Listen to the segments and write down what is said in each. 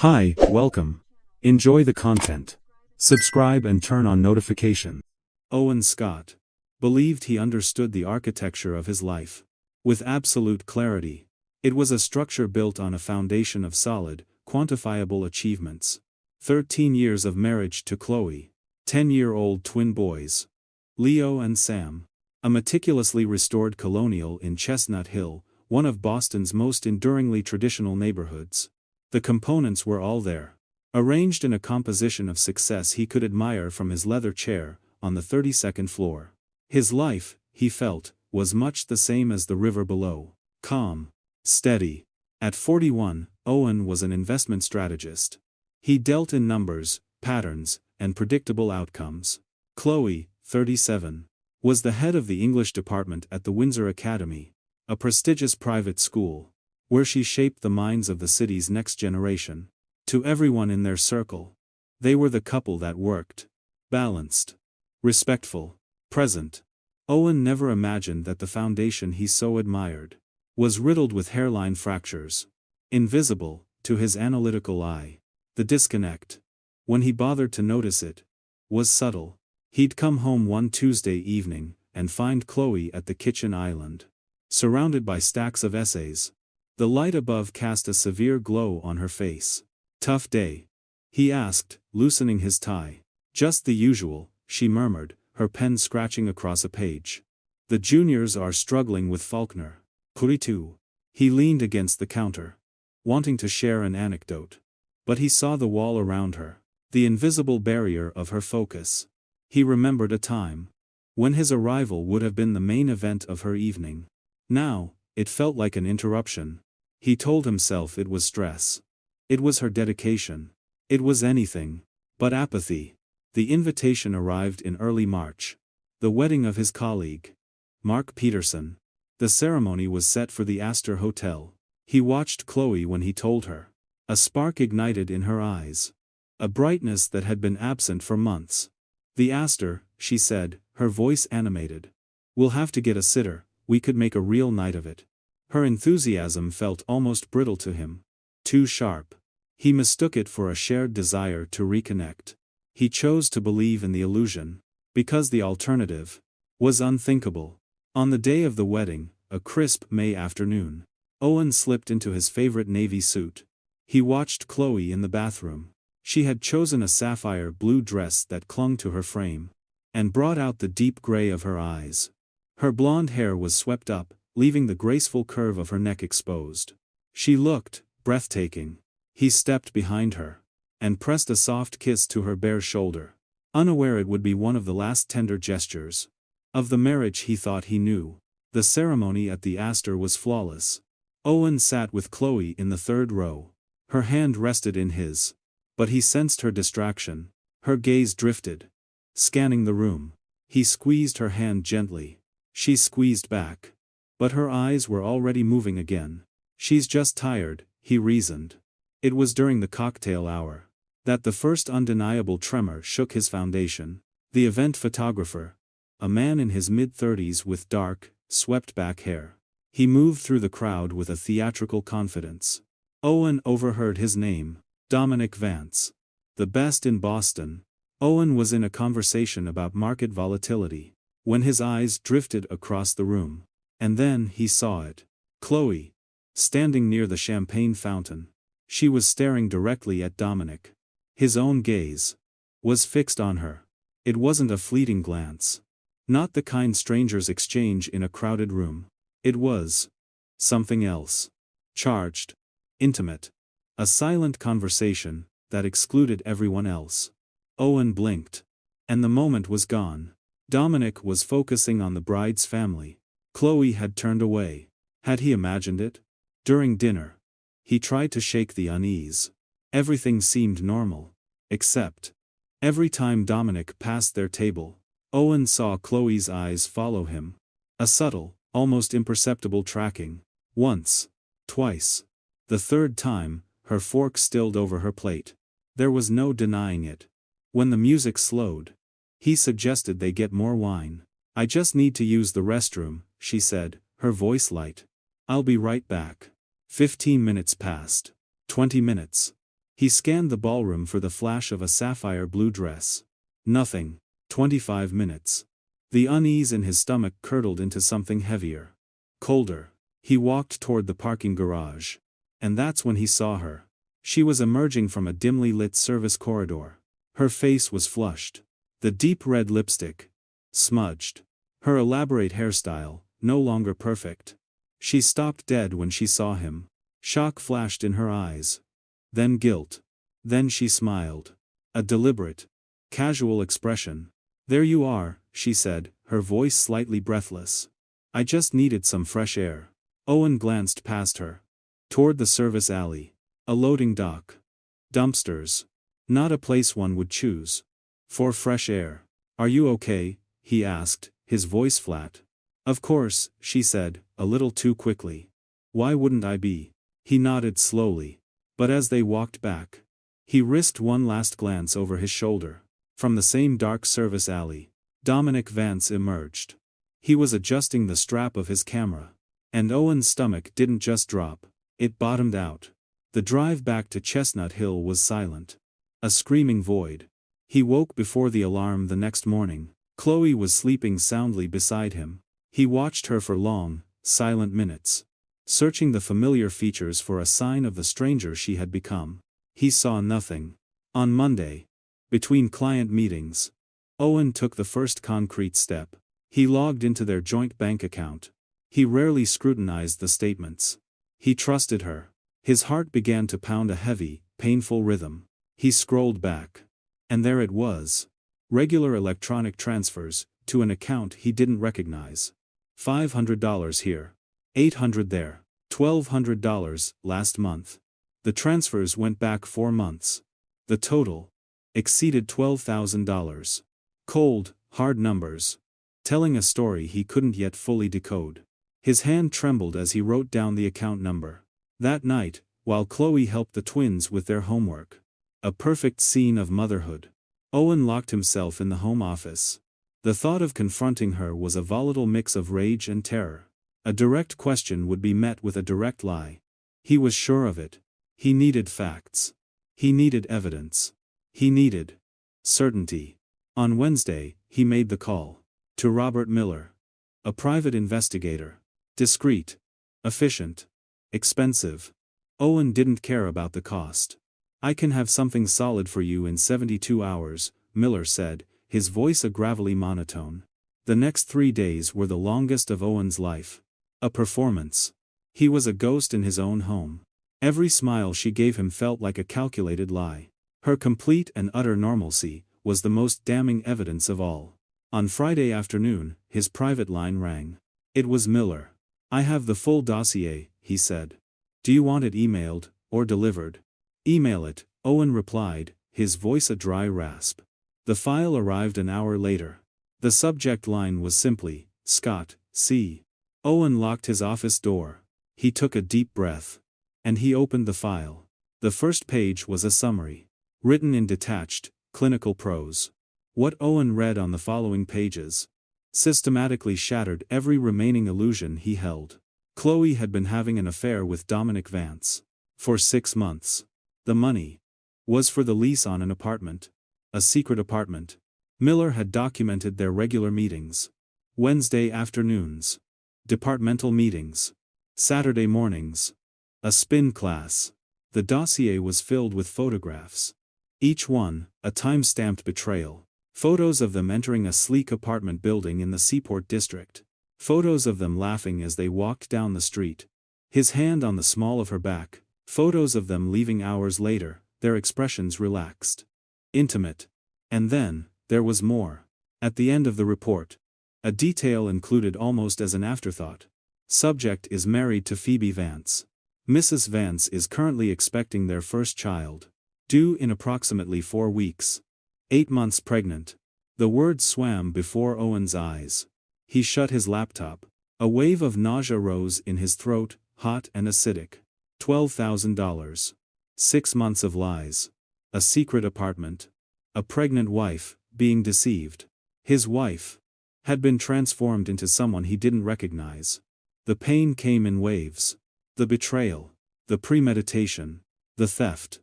Hi, welcome. Enjoy the content. Subscribe and turn on notifications. Owen Scott believed he understood the architecture of his life with absolute clarity. It was a structure built on a foundation of solid, quantifiable achievements. 13 years of marriage to Chloe. 10-year-old twin boys. Leo and Sam. A meticulously restored colonial in Chestnut Hill, one of Boston's most enduringly traditional neighborhoods. The components were all there, arranged in a composition of success he could admire from his leather chair on the 32nd floor. His life, he felt, was much the same as the river below. Calm. Steady. At 41, Owen was an investment strategist. He dealt in numbers, patterns, and predictable outcomes. Chloe, 37, was the head of the English department at the Windsor Academy, a prestigious private school, where she shaped the minds of the city's next generation. To everyone in their circle, they were the couple that worked. Balanced. Respectful. Present. Owen never imagined that the foundation he so admired was riddled with hairline fractures. Invisible, to his analytical eye. The disconnect, when he bothered to notice it, was subtle. He'd come home one Tuesday evening and find Chloe at the kitchen island, surrounded by stacks of essays. The light above cast a severe glow on her face. "Tough day?" he asked, loosening his tie. "Just the usual," she murmured, her pen scratching across a page. "The juniors are struggling with Faulkner." Too. He leaned against the counter, wanting to share an anecdote. But he saw the wall around her, the invisible barrier of her focus. He remembered a time when his arrival would have been the main event of her evening. Now, it felt like an interruption. He told himself it was stress. It was her dedication. It was anything but apathy. The invitation arrived in early March. The wedding of his colleague, Mark Peterson. The ceremony was set for the Astor Hotel. He watched Chloe when he told her. A spark ignited in her eyes. A brightness that had been absent for months. "The Astor," she said, her voice animated. "We'll have to get a sitter, we could make a real night of it." Her enthusiasm felt almost brittle to him. Too sharp. He mistook it for a shared desire to reconnect. He chose to believe in the illusion, because the alternative was unthinkable. On the day of the wedding, a crisp May afternoon, Owen slipped into his favorite navy suit. He watched Chloe in the bathroom. She had chosen a sapphire blue dress that clung to her frame, and brought out the deep gray of her eyes. Her blonde hair was swept up, leaving the graceful curve of her neck exposed. She looked breathtaking. He stepped behind her and pressed a soft kiss to her bare shoulder, unaware it would be one of the last tender gestures of the marriage he thought he knew. The ceremony at the Astor was flawless. Owen sat with Chloe in the third row. Her hand rested in his, but he sensed her distraction. Her gaze drifted, scanning the room. He squeezed her hand gently. She squeezed back, but her eyes were already moving again. "She's just tired," he reasoned. It was during the cocktail hour that the first undeniable tremor shook his foundation. The event photographer, a man in his mid-30s with dark, swept-back hair. He moved through the crowd with a theatrical confidence. Owen overheard his name, Dominic Vance. The best in Boston. Owen was in a conversation about market volatility, when his eyes drifted across the room. And then he saw it. Chloe, standing near the champagne fountain. She was staring directly at Dominic. His own gaze was fixed on her. It wasn't a fleeting glance. Not the kind strangers exchange in a crowded room. It was something else. Charged. Intimate. A silent conversation that excluded everyone else. Owen blinked. And the moment was gone. Dominic was focusing on the bride's family. Chloe had turned away. Had he imagined it? During dinner, he tried to shake the unease. Everything seemed normal. Except, every time Dominic passed their table, Owen saw Chloe's eyes follow him. A subtle, almost imperceptible tracking. Once. Twice. The third time, her fork stilled over her plate. There was no denying it. When the music slowed, he suggested they get more wine. "I just need to use the restroom," she said, her voice light. "I'll be right back." 15 minutes passed. 20 minutes. He scanned the ballroom for the flash of a sapphire blue dress. Nothing. 25 minutes. The unease in his stomach curdled into something heavier. Colder. He walked toward the parking garage. And that's when he saw her. She was emerging from a dimly lit service corridor. Her face was flushed. The deep red lipstick. Smudged. Her elaborate hairstyle, no longer perfect. She stopped dead when she saw him. Shock flashed in her eyes. Then guilt. Then she smiled. A deliberate, casual expression. "There you are," she said, her voice slightly breathless. "I just needed some fresh air." Owen glanced past her. Toward the service alley. A loading dock. Dumpsters. Not a place one would choose. For fresh air. "Are you okay?" he asked, his voice flat. "Of course," she said, a little too quickly. "Why wouldn't I be?" He nodded slowly. But as they walked back, he risked one last glance over his shoulder. From the same dark service alley, Dominic Vance emerged. He was adjusting the strap of his camera. And Owen's stomach didn't just drop, it bottomed out. The drive back to Chestnut Hill was silent. A screaming void. He woke before the alarm the next morning. Chloe was sleeping soundly beside him. He watched her for long, silent minutes. Searching the familiar features for a sign of the stranger she had become. He saw nothing. On Monday, between client meetings, Owen took the first concrete step. He logged into their joint bank account. He rarely scrutinized the statements. He trusted her. His heart began to pound a heavy, painful rhythm. He scrolled back. And there it was. Regular electronic transfers, to an account he didn't recognize. $500 here. $800 there. $1,200 last month. The transfers went back 4 months. The total exceeded $12,000. Cold, hard numbers. Telling a story he couldn't yet fully decode. His hand trembled as he wrote down the account number. That night, while Chloe helped the twins with their homework. A perfect scene of motherhood. Owen locked himself in the home office. The thought of confronting her was a volatile mix of rage and terror. A direct question would be met with a direct lie. He was sure of it. He needed facts. He needed evidence. He needed certainty. On Wednesday, he made the call. To Robert Miller. A private investigator. Discreet. Efficient. Expensive. Owen didn't care about the cost. "I can have something solid for you in 72 hours, Miller said, his voice a gravelly monotone. The next 3 days were the longest of Owen's life. A performance. He was a ghost in his own home. Every smile she gave him felt like a calculated lie. Her complete and utter normalcy was the most damning evidence of all. On Friday afternoon, his private line rang. It was Miller. "I have the full dossier," he said. "Do you want it emailed, or delivered?" "Email it," Owen replied, his voice a dry rasp. The file arrived an hour later. The subject line was simply, "Scott, C." Owen locked his office door. He took a deep breath. And he opened the file. The first page was a summary. Written in detached, clinical prose. What Owen read on the following pages systematically shattered every remaining illusion he held. Chloe had been having an affair with Dominic Vance. For 6 months. The money was for the lease on an apartment. A secret apartment. Miller had documented their regular meetings. Wednesday afternoons. Departmental meetings. Saturday mornings. A spin class. The dossier was filled with photographs. Each one, a time-stamped betrayal. Photos of them entering a sleek apartment building in the Seaport district. Photos of them laughing as they walked down the street. His hand on the small of her back. Photos of them leaving hours later, their expressions relaxed. Intimate. And then, there was more. At the end of the report. A detail included almost as an afterthought. Subject is married to Phoebe Vance. Mrs. Vance is currently expecting their first child. Due in approximately 4 weeks. 8 months pregnant. The words swam before Owen's eyes. He shut his laptop. A wave of nausea rose in his throat, hot and acidic. $12,000. 6 months of lies. A secret apartment. A pregnant wife, being deceived. His wife had been transformed into someone he didn't recognize. The pain came in waves. The betrayal. The premeditation. The theft.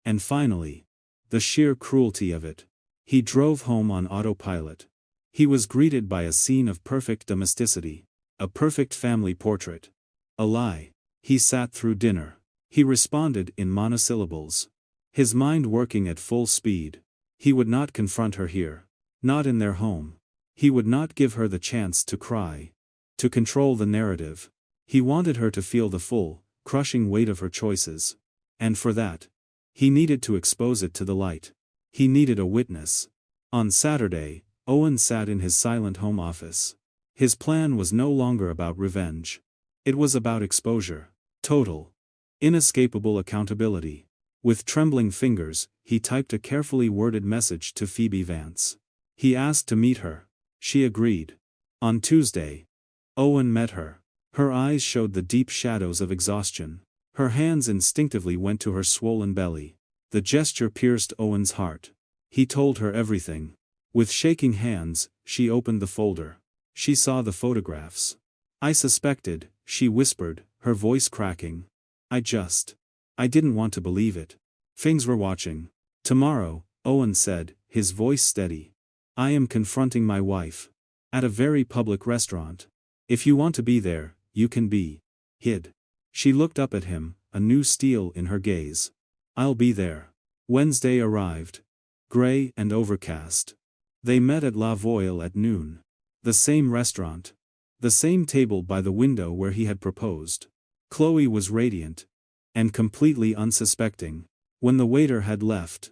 And finally, the sheer cruelty of it. He drove home on autopilot. He was greeted by a scene of perfect domesticity. A perfect family portrait. A lie. He sat through dinner. He responded in monosyllables. His mind working at full speed. He would not confront her here. Not in their home. He would not give her the chance to cry. To control the narrative. He wanted her to feel the full, crushing weight of her choices. And for that, he needed to expose it to the light. He needed a witness. On Saturday, Owen sat in his silent home office. His plan was no longer about revenge. It was about exposure. Total. Inescapable accountability. With trembling fingers, he typed a carefully worded message to Phoebe Vance. He asked to meet her. She agreed. On Tuesday, Owen met her. Her eyes showed the deep shadows of exhaustion. Her hands instinctively went to her swollen belly. The gesture pierced Owen's heart. He told her everything. With shaking hands, she opened the folder. She saw the photographs. "I suspected," she whispered, her voice cracking. I didn't want to believe it. Things were watching. "Tomorrow," Owen said, his voice steady. "I am confronting my wife. At a very public restaurant. If you want to be there, you can be." Hid. She looked up at him, a new steel in her gaze. "I'll be there." Wednesday arrived. Gray and overcast. They met at La Voile at noon. The same restaurant. The same table by the window where he had proposed. Chloe was radiant. And completely unsuspecting. When the waiter had left,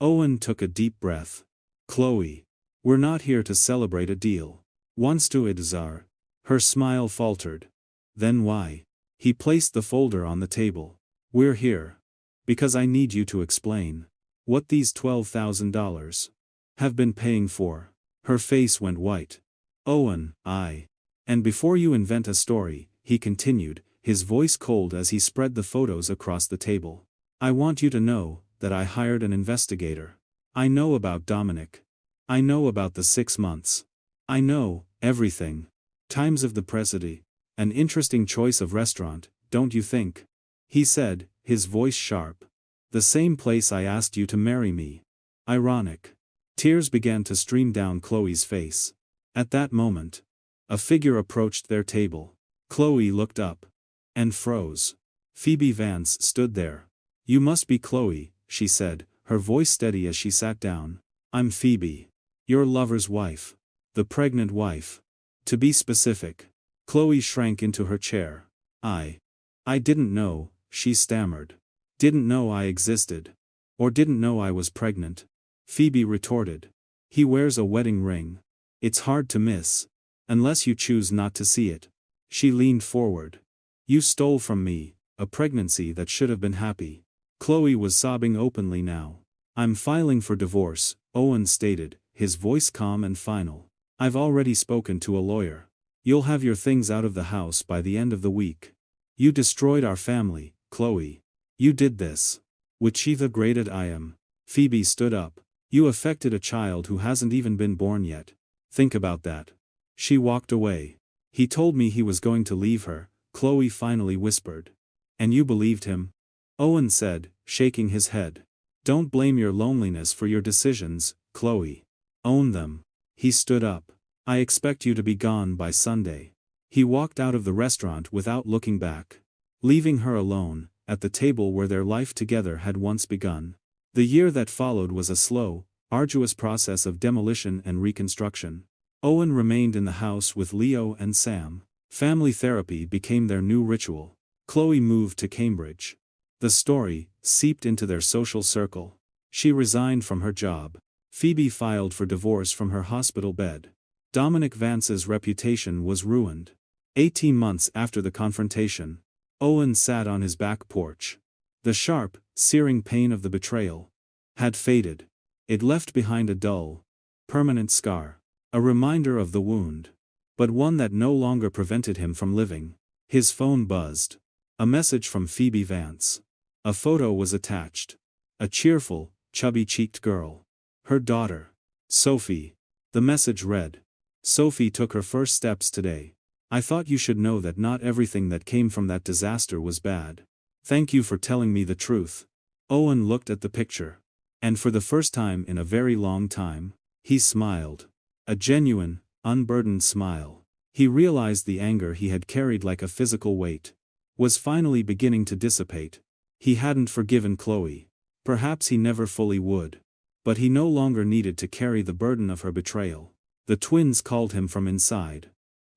Owen took a deep breath. "Chloe. We're not here to celebrate a deal. Once to Idzar." Her smile faltered. "Then why?" He placed the folder on the table. "We're here. Because I need you to explain. What these $12,000 have been paying for." Her face went white. "Owen, and before you invent a story," he continued, his voice cold as he spread the photos across the table. "I want you to know that I hired an investigator. I know about Dominic. I know about the 6 months. I know everything. Times of the Presidy. An interesting choice of restaurant, don't you think?" He said, his voice sharp. "The same place I asked you to marry me." Ironic. Tears began to stream down Chloe's face. At that moment, a figure approached their table. Chloe looked up. And froze. Phoebe Vance stood there. "You must be Chloe," she said, her voice steady as she sat down. "I'm Phoebe. Your lover's wife. The pregnant wife. To be specific." Chloe shrank into her chair. I didn't know," she stammered. "Didn't know I existed. Or didn't know I was pregnant." Phoebe retorted. "He wears a wedding ring. It's hard to miss. Unless you choose not to see it." She leaned forward. "You stole from me a pregnancy that should have been happy." Chloe was sobbing openly now. "I'm filing for divorce," Owen stated, his voice calm and final. "I've already spoken to a lawyer. You'll have your things out of the house by the end of the week. You destroyed our family, Chloe. You did this. With Shiva graded I am." Phoebe stood up. "You affected a child who hasn't even been born yet. Think about that." She walked away. "He told me he was going to leave her," Chloe finally whispered. "And you believed him?" Owen said, shaking his head. "Don't blame your loneliness for your decisions, Chloe. Own them." He stood up. "I expect you to be gone by Sunday." He walked out of the restaurant without looking back. Leaving her alone, at the table where their life together had once begun. The year that followed was a slow, arduous process of demolition and reconstruction. Owen remained in the house with Leo and Sam. Family therapy became their new ritual. Chloe moved to Cambridge. The story seeped into their social circle. She resigned from her job. Phoebe filed for divorce from her hospital bed. Dominic Vance's reputation was ruined. 18 months after the confrontation, Owen sat on his back porch. The sharp, searing pain of the betrayal had faded. It left behind a dull, permanent scar. A reminder of the wound. But one that no longer prevented him from living. His phone buzzed. A message from Phoebe Vance. A photo was attached. A cheerful, chubby-cheeked girl. Her daughter. Sophie. The message read. "Sophie took her first steps today. I thought you should know that not everything that came from that disaster was bad. Thank you for telling me the truth. Owen looked at the picture. And for the first time in a very long time, he smiled. A genuine, unburdened smile. He realized the anger he had carried like a physical weight was finally beginning to dissipate. He hadn't forgiven Chloe. Perhaps he never fully would. But he no longer needed to carry the burden of her betrayal. The twins called him from inside.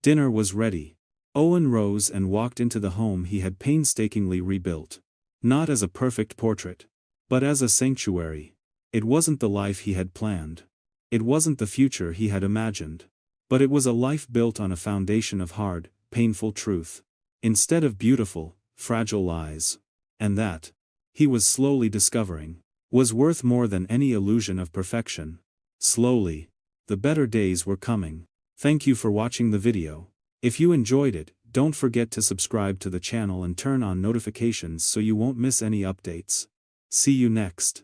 Dinner was ready. Owen rose and walked into the home he had painstakingly rebuilt. Not as a perfect portrait, but as a sanctuary. It wasn't the life he had planned. It wasn't the future he had imagined. But it was a life built on a foundation of hard, painful truth, instead of beautiful, fragile lies. And that, he was slowly discovering, was worth more than any illusion of perfection. Slowly, the better days were coming. Thank you for watching the video. If you enjoyed it, don't forget to subscribe to the channel and turn on notifications so you won't miss any updates. See you next.